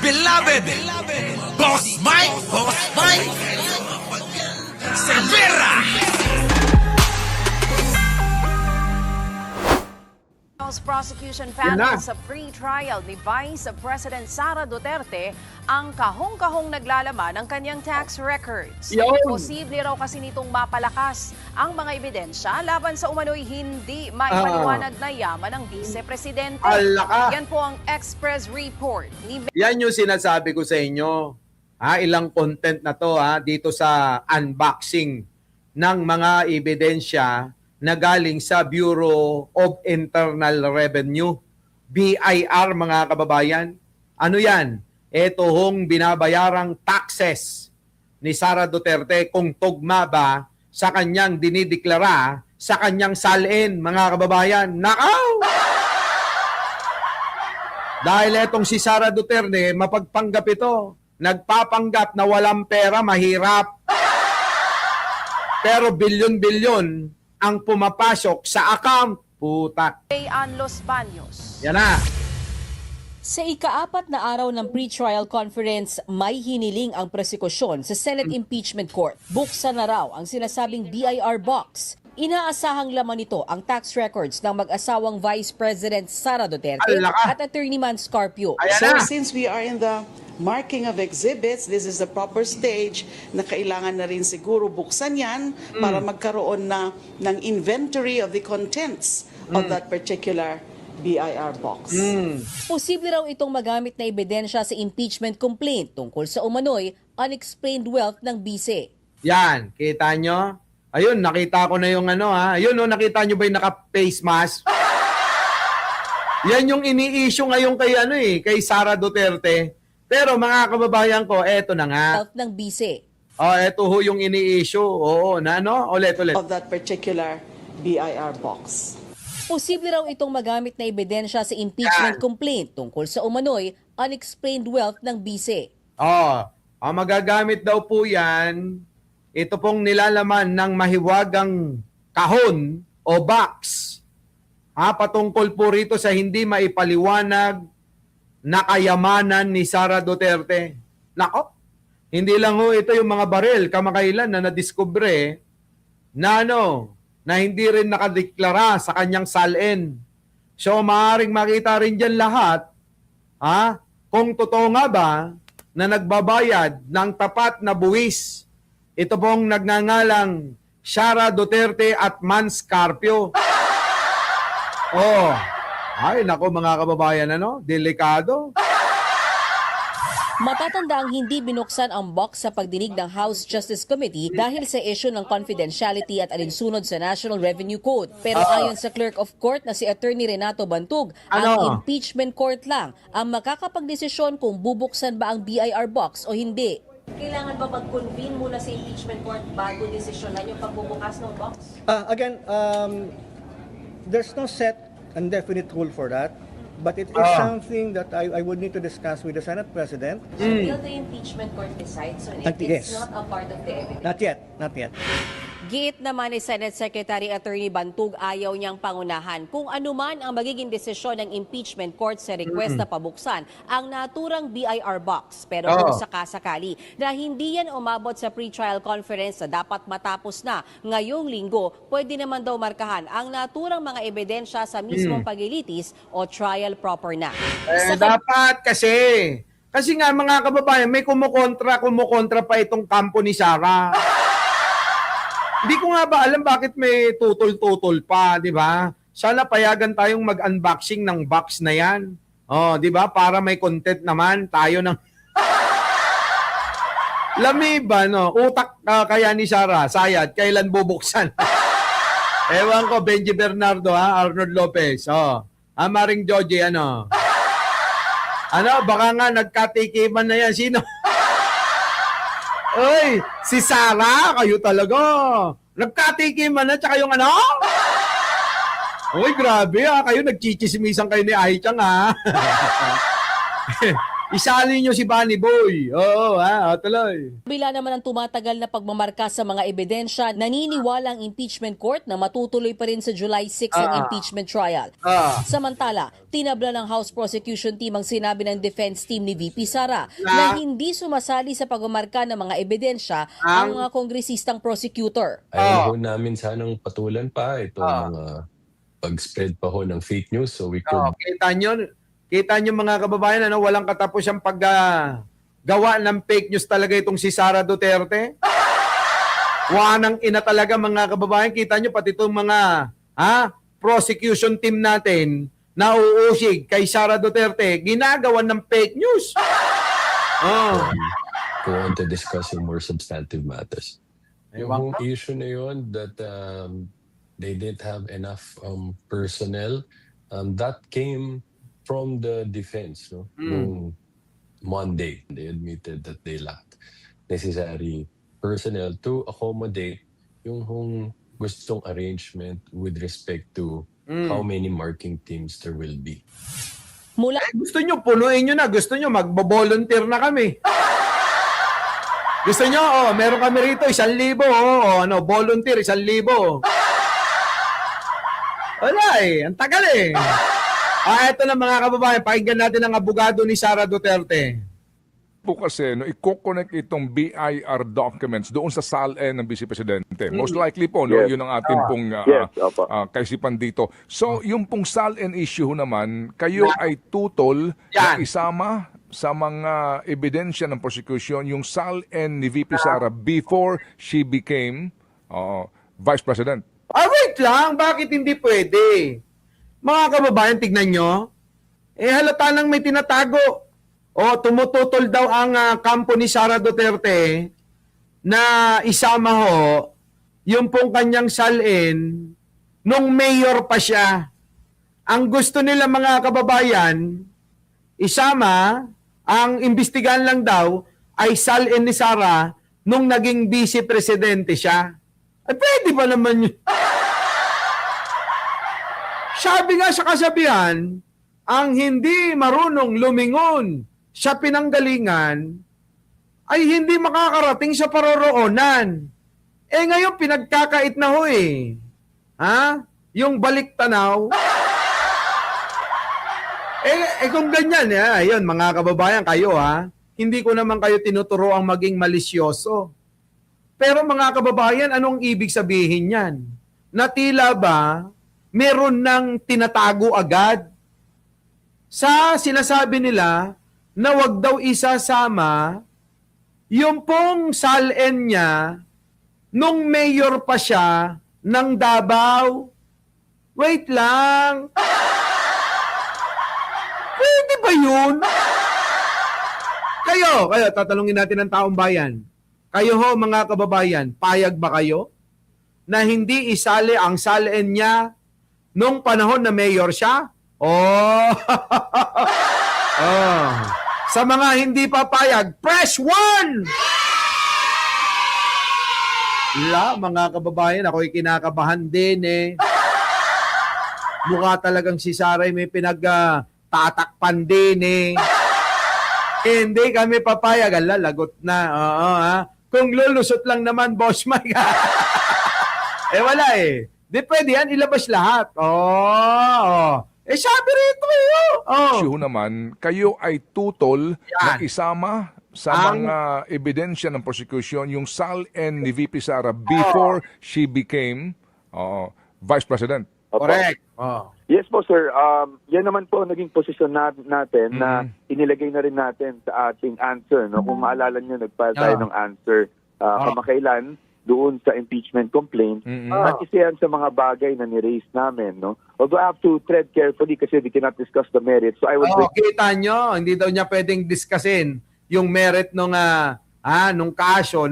beloved Boss Mike Cervera. House Prosecution panel sa pre-trial ni Vice President Sara Duterte ang kahong-kahong naglalaman ng kanyang tax records. Posible raw kasi nitong mapalakas ang mga ebidensya laban sa umano'y hindi maipaliwanag na yaman ng Vice Presidente. Yan po ang Express Report ni Yan yung sinasabi ko sa inyo. Ilang content na to dito sa unboxing ng mga ebidensya na galing sa Bureau of Internal Revenue, BIR mga kababayan. Ano yan? Ito hong binabayarang taxes ni Sara Duterte kung tugma ba sa kanyang dinideklara sa kanyang salin mga kababayan. Nakaw! Dahil etong si Sara Duterte, mapagpanggap ito. Nagpapanggap na walang pera, mahirap. Pero bilyon-bilyon ang pumapasok sa account. Putak. Bayan Los Baños. Yan na. Sa ika-4 na araw ng pre-trial conference, may hiniling ang prosekusyon sa Senate Impeachment Court. Buksan na raw ang sinasabing BIR box. Inaasahang laman nito ang tax records ng mag-asawang Vice President Sara Duterte at Attorney Man Scarpio. So since we are in the marking of exhibits, this is the proper stage na kailangan na rin siguro buksan yan para magkaroon na ng inventory of the contents of that particular BIR box. Posible raw itong magamit na ebidensya sa impeachment complaint tungkol sa umano'y unexplained wealth ng bise. Yan, kita nyo? Ayun, nakita ko na yung Ayun, nakita nyo ba yung naka-face mask? Yan yung ini-issue ngayon kay Sara Duterte. Pero mga kababayan ko, eto na nga. Wealth ng bise. Eto ho yung ini-issue. Oo, ulit. Of that particular BIR box. Posible raw itong magamit na ebidensya sa impeachment complaint tungkol sa umano'y unexplained wealth ng bise. Ang magagamit daw po yan, ito pong nilalaman ng mahiwagang kahon o box. Patungkol po rito sa hindi maipaliwanag na kayamanan ni Sara Duterte. Nako, hindi lang ho ito yung mga baril kamakailan na nadiskubre na hindi rin nakadeklara sa kanyang salin. So maaaring makita rin dyan lahat kung totoo nga ba na nagbabayad ng tapat na buwis. Ito pong nagngangalang Sara Duterte at Man Scarpio. Ay, nako mga kababayan, delikado. Matatanda ang hindi binuksan ang box sa pagdinig ng House Justice Committee dahil sa issue ng confidentiality at alinsunod sa National Revenue Code. Pero ayon sa Clerk of Court na si Attorney Renato Bantug, ang impeachment court lang ang makakapagdesisyon kung bubuksan ba ang BIR box o hindi. Kailangan ba mag-convene muna sa impeachment court bago desisyonan yung pagbubukas ng box? Again, there's no set and definite rule for that. But it is something that I would need to discuss with the Senate President. So will the impeachment court decide? So it's not a part of the evidence? Not yet. Giit naman ni Senate Secretary Attorney Bantug ayaw niyang pangunahan kung anuman ang magiging desisyon ng impeachment court sa request na pabuksan ang naturang BIR box. Pero kung sakasakali na hindi yan umabot sa pre-trial conference na dapat matapos na ngayong linggo, pwede naman daw markahan ang naturang mga ebidensya sa mismong pagilitis o trial proper na. Dapat kasi nga mga kababayan, may kumukontra pa itong kampo ni Sara. Hindi ko nga ba alam bakit may tutol-tutol pa, di ba? Sana payagan tayong mag-unboxing ng box na yan. Di ba? Para may content naman tayo ng... Lami ba, Utak kaya ni Sara, sayad, kailan bubuksan? Ewan ko, Benji Bernardo, Arnold Lopez. Maring Joji, baka nga nagkatikiman na yan. Sino? Oy, si Sara, kayo talaga. Nagkatikiman na, tsaka yung Uy, grabe kayo nagchichismisan kayo ni Aichang Isali nyo si Bunny Boy. Oo, tuloy. Bila naman ang tumatagal na pagmamarka sa mga ebidensya, naniniwala ang impeachment court na matutuloy pa rin sa July 6 ang impeachment trial. Samantala, tinabla ng House Prosecution Team ang sinabi ng defense team ni VP Sara na hindi sumasali sa pagmamarka ng mga ebidensya ang mga kongresistang prosecutor. Ayaw ho namin sanang patulan pa itong mga pag-spread pa ho ng fake news so we could Kita nyo mga kababayan, walang katapusang paggawa ng fake news talaga itong si Sara Duterte. Wanang ina talaga mga kababayan. Kita nyo pati itong mga prosecution team natin na uusig kay Sara Duterte, ginagawan ng fake news. go on to discuss yung more substantive matters. Yung issue na yun that they didn't have enough personnel, that came from the defense. No? Nung Monday, they admitted that they lacked necessary personnel to accommodate yung gustong arrangement with respect to how many marking teams there will be. Gusto nyo, punuin nyo na. Gusto nyo, magbo-volunteer na kami. Gusto nyo, meron kami rito, 1,000. Volunteer, 1,000. Wala ang tagal eto na mga kababayan, pakinggan natin ang abogado ni Sara Duterte. Po kasi, i-connect itong BIR documents doon sa SALN ng Vice Presidente. Most likely po, yun ang ating pong kaisipan dito. So, yung pong SALN issue naman, kayo ay tutol na isama sa mga ebidensya ng prosecution yung SALN ni VP Sara before she became Vice President. Wait lang, bakit hindi pwede? Mga kababayan, tignan nyo. Halata nang may tinatago. Tumututol daw ang kampo ni Sara Duterte na isama yung pong kanyang salin nung mayor pa siya. Ang gusto nila mga kababayan, isama, ang imbestigahan lang daw ay salin ni Sara nung naging vice presidente siya. Pwede ba naman yun? Sabi nga sa kasabihan, ang hindi marunong lumingon sa pinanggalingan ay hindi makakarating sa paroroonan. Ngayon pinagkakait na yung balik tanaw. Kung ganyan, ayun mga kababayan kayo hindi ko naman kayo tinuturo ang maging malisyoso. Pero mga kababayan, anong ibig sabihin yan? Na tila ba meron ng tinatago agad sa sinasabi nila na wag daw isasama yung pong salin niya nung mayor pa siya ng Davao. Wait lang. Pwede ba yun? Kayo, tatanungin natin ang taong bayan. Kayo mga kababayan, payag ba kayo na hindi isali ang salin niya nung panahon na mayor siya? Sa mga hindi papayag, press 1! Mga kababayan, ako'y kinakabahan din Mukha talagang si Saray may pinagtatakpan din Hindi kami papayag. Lagot na. Kung lulusot lang naman, Boss Mike. Wala Di pwede yan, ilabas lahat. Sabi rito Issue naman, kayo ay tutol na isama sa mga ebidensya ng prosecution yung SALN ni VP Sara before she became Vice President. Correct. Yes po, sir. Yan naman po ang naging posisyon natin na inilagay na rin natin sa ating answer. No? Kung maalala nyo, nag-file tayo ng answer kamakailan doon sa impeachment complaint. At isa yan sa mga bagay na ni-raise namin. No? Although I have to tread carefully kasi we cannot discuss the merits. So I will kita nyo, hindi daw niya pwedeng discussin yung merit nung kaso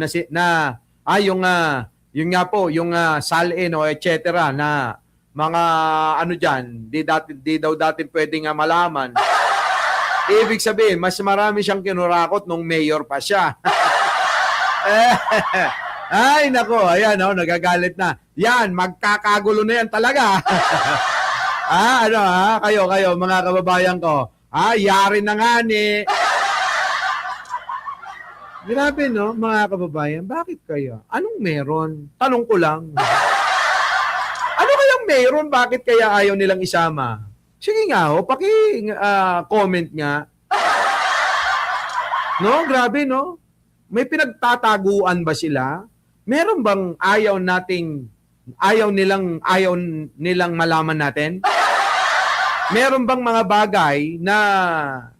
yung nga po, yung salin etc. na mga di daw dati pwedeng malaman. Ibig sabihin, mas marami siyang kinurakot nung mayor pa siya. Ay, nako, ayan, nagagalit na. Yan, magkakagulo na yan talaga. Kayo, mga kababayan ko. Yari na nga Grabe, no, mga kababayan. Bakit kaya? Anong meron? Tanong ko lang. Ano kayang meron? Bakit kaya ayaw nilang isama? Sige nga, paki-comment nga. No, grabe, no? May pinagtataguan ba sila? Meron bang ayaw nilang malaman natin? Meron bang mga bagay na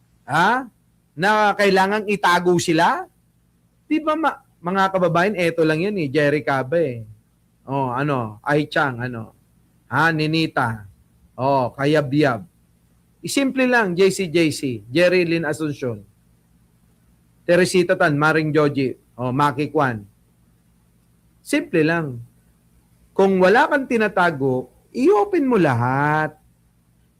kailangang itago sila? Di ba mga kababayan, eto lang yun Jerry Cabe. Ai Chang, Ninita. Kayab-yab. Simple lang, JC, Jerry Lynn Asuncion. Teresita Tan, Maring Joji, Maki Kwan. Simple lang. Kung wala kang tinatago, i-open mo lahat.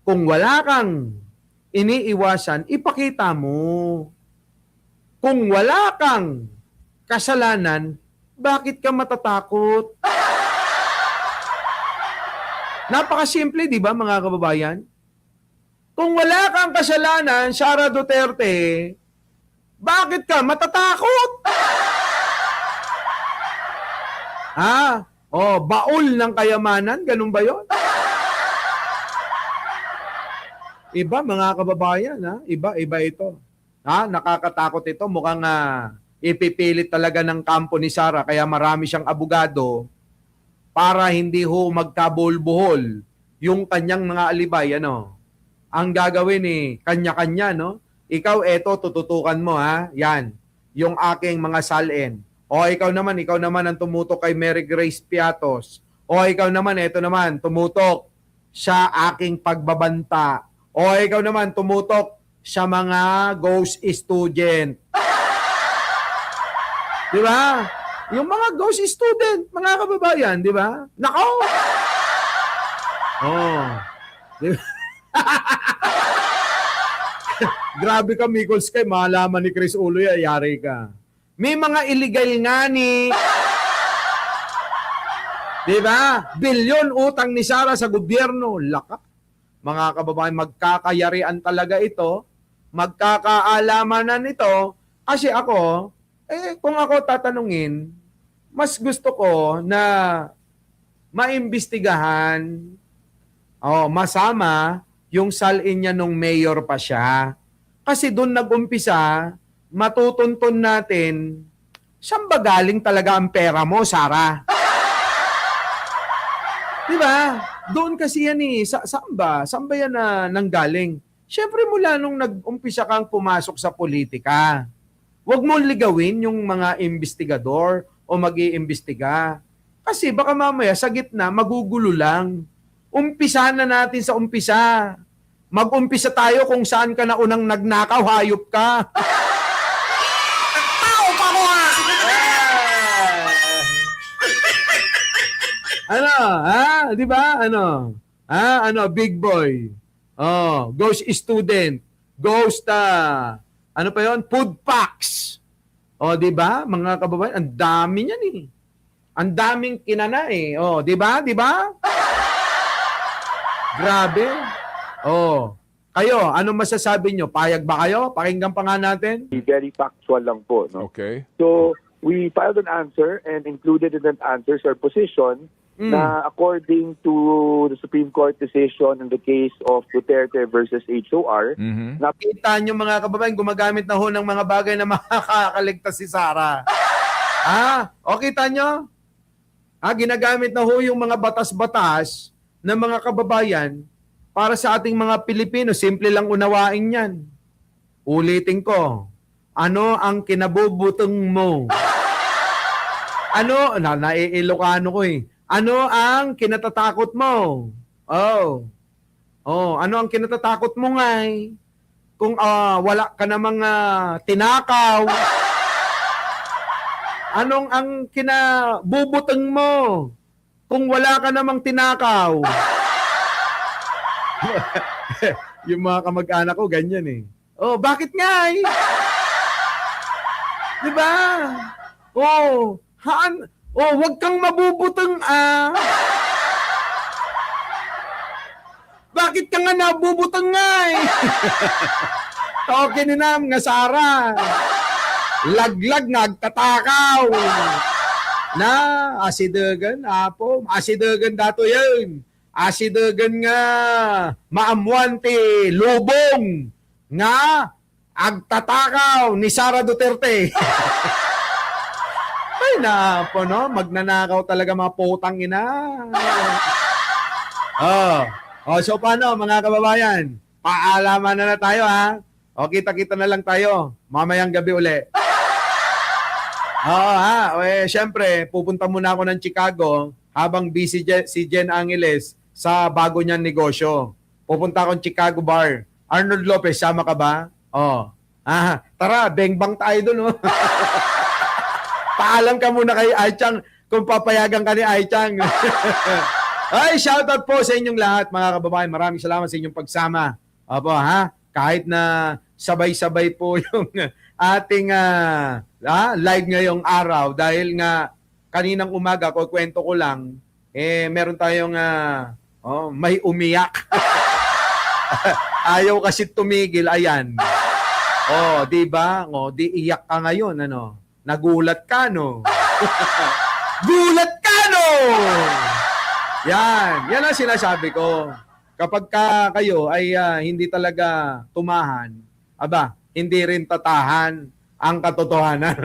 Kung wala kang iniiwasan, ipakita mo. Kung wala kang kasalanan, bakit ka matatakot? Napakasimple, di ba mga kababayan? Kung wala kang kasalanan, Sara Duterte, bakit ka matatakot? Baul ng kayamanan, ganun ba yon? Iba mga kababayan, iba ito. Nakakatakot ito, mukhang ipipilit talaga ng kampo ni Sara, kaya marami siyang abogado para hindi magkabuhol-buhol yung kanyang mga alibay, Ang gagawin kanya-kanya, Ikaw, tututukan mo, Yan, yung aking mga salin. O ikaw naman ang tumutok kay Mary Grace Piatos. O ikaw naman, tumutok sa aking pagbabanta. O ikaw naman, tumutok sa mga ghost student. Di ba? Yung mga ghost student, mga kababayan, di ba? Nako! Di ba? Grabe ka, Micol Sky. Malaman ni Chris Uloy, yari ka. May mga illegal nga ni... Di ba? Bilyon utang ni Sara sa gobyerno. Laka. Mga kababayan, magkakayarian talaga ito. Magkakaalamanan ito. Kasi ako, kung ako tatanungin, mas gusto ko na maimbestigahan, masama yung salin niya nung mayor pa siya. Kasi doon nag-umpisa, matutuntun natin, saan ba galing talaga ang pera mo, Sara? Diba? Doon kasi yan saan ba? Saan ba yan nanggaling? Siyempre mula nung nag-umpisa kang pumasok sa politika, huwag mo ligawin yung mga investigador o mag-iimbestiga. Kasi baka mamaya sa gitna, magugulo lang. Umpisa na natin sa umpisa. Mag-umpisa tayo kung saan ka na unang nagnakaw, hayop ka. Tao ka mo ha! Di ba? Big boy. Ghost student. Ghost, ano pa yon? Food packs. Di ba? Mga kababayan, ang dami niyan eh. Ang daming kinana eh. Di ba? Di ba? Grabe. Kayo, ano masasabi nyo? Payag ba kayo? Pakinggan pa nga natin. Very factual lang po. No? Okay. So, we filed an answer and included in that answer our position na according to the Supreme Court decision in the case of Duterte versus HOR, Nakita nyo mga kababayan, gumagamit na ho ng mga bagay na makakaligtas si Sara. Kita nyo? Ginagamit na ho yung mga batas-batas ng mga kababayan para sa ating mga Pilipino. Simple lang unawain yan. Ulitin ko. Ano ang kinabubutong mo? Naiilokano ko eh. Ano ang kinatatakot mo? Ano ang kinatatakot mo nga eh? Kung wala ka namang tinakaw, anong ang kinabubutang mo? Kung wala ka namang tinakaw. Yung mga kamag-anak ko, ganyan eh. Bakit nga eh? Diba? Wag kang mabubutang Bakit ka nga nabubutang nga eh? Okay ni Nam, nga Sara. Laglag nagtatakaw. Na asidagan apo, asidagan dato yun. Asidagan nga maamuan ti lubong nga agtatakaw ni Sara Duterte. Ay na po no, magnanakaw talaga mga putang ina. So paano mga kababayan? Paalaman na tayo ha. O kita-kita na lang tayo mamayang gabi uli. Syempre, pupunta muna ako ng Chicago habang busy si Jen Angeles sa bago niyang negosyo. Pupunta akong Chicago bar. Arnold Lopez, sama ka ba? Tara, bengbang tayo dun. Oh. Paalam ka muna kay Aichang kung papayagan ka ni Aichang. Ay, shoutout po sa inyong lahat, mga kababayan. Maraming salamat sa inyong pagsama. Opo, kahit na sabay-sabay po yung ating live ngayong araw dahil nga kaninang umaga, kwento ko lang, meron tayong may umiyak. Ayaw kasi tumigil, ayan. Di ba? Di iyak ka ngayon, ano? Nagulat ka, no? Gulat ka, no? Yan ang sinasabi ko. Kapag kayo ay hindi talaga tumahan, hindi rin tatahan ang katotohanan.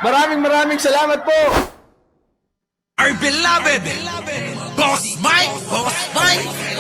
Maraming salamat po. Our beloved Boss Mike, Boss Mike.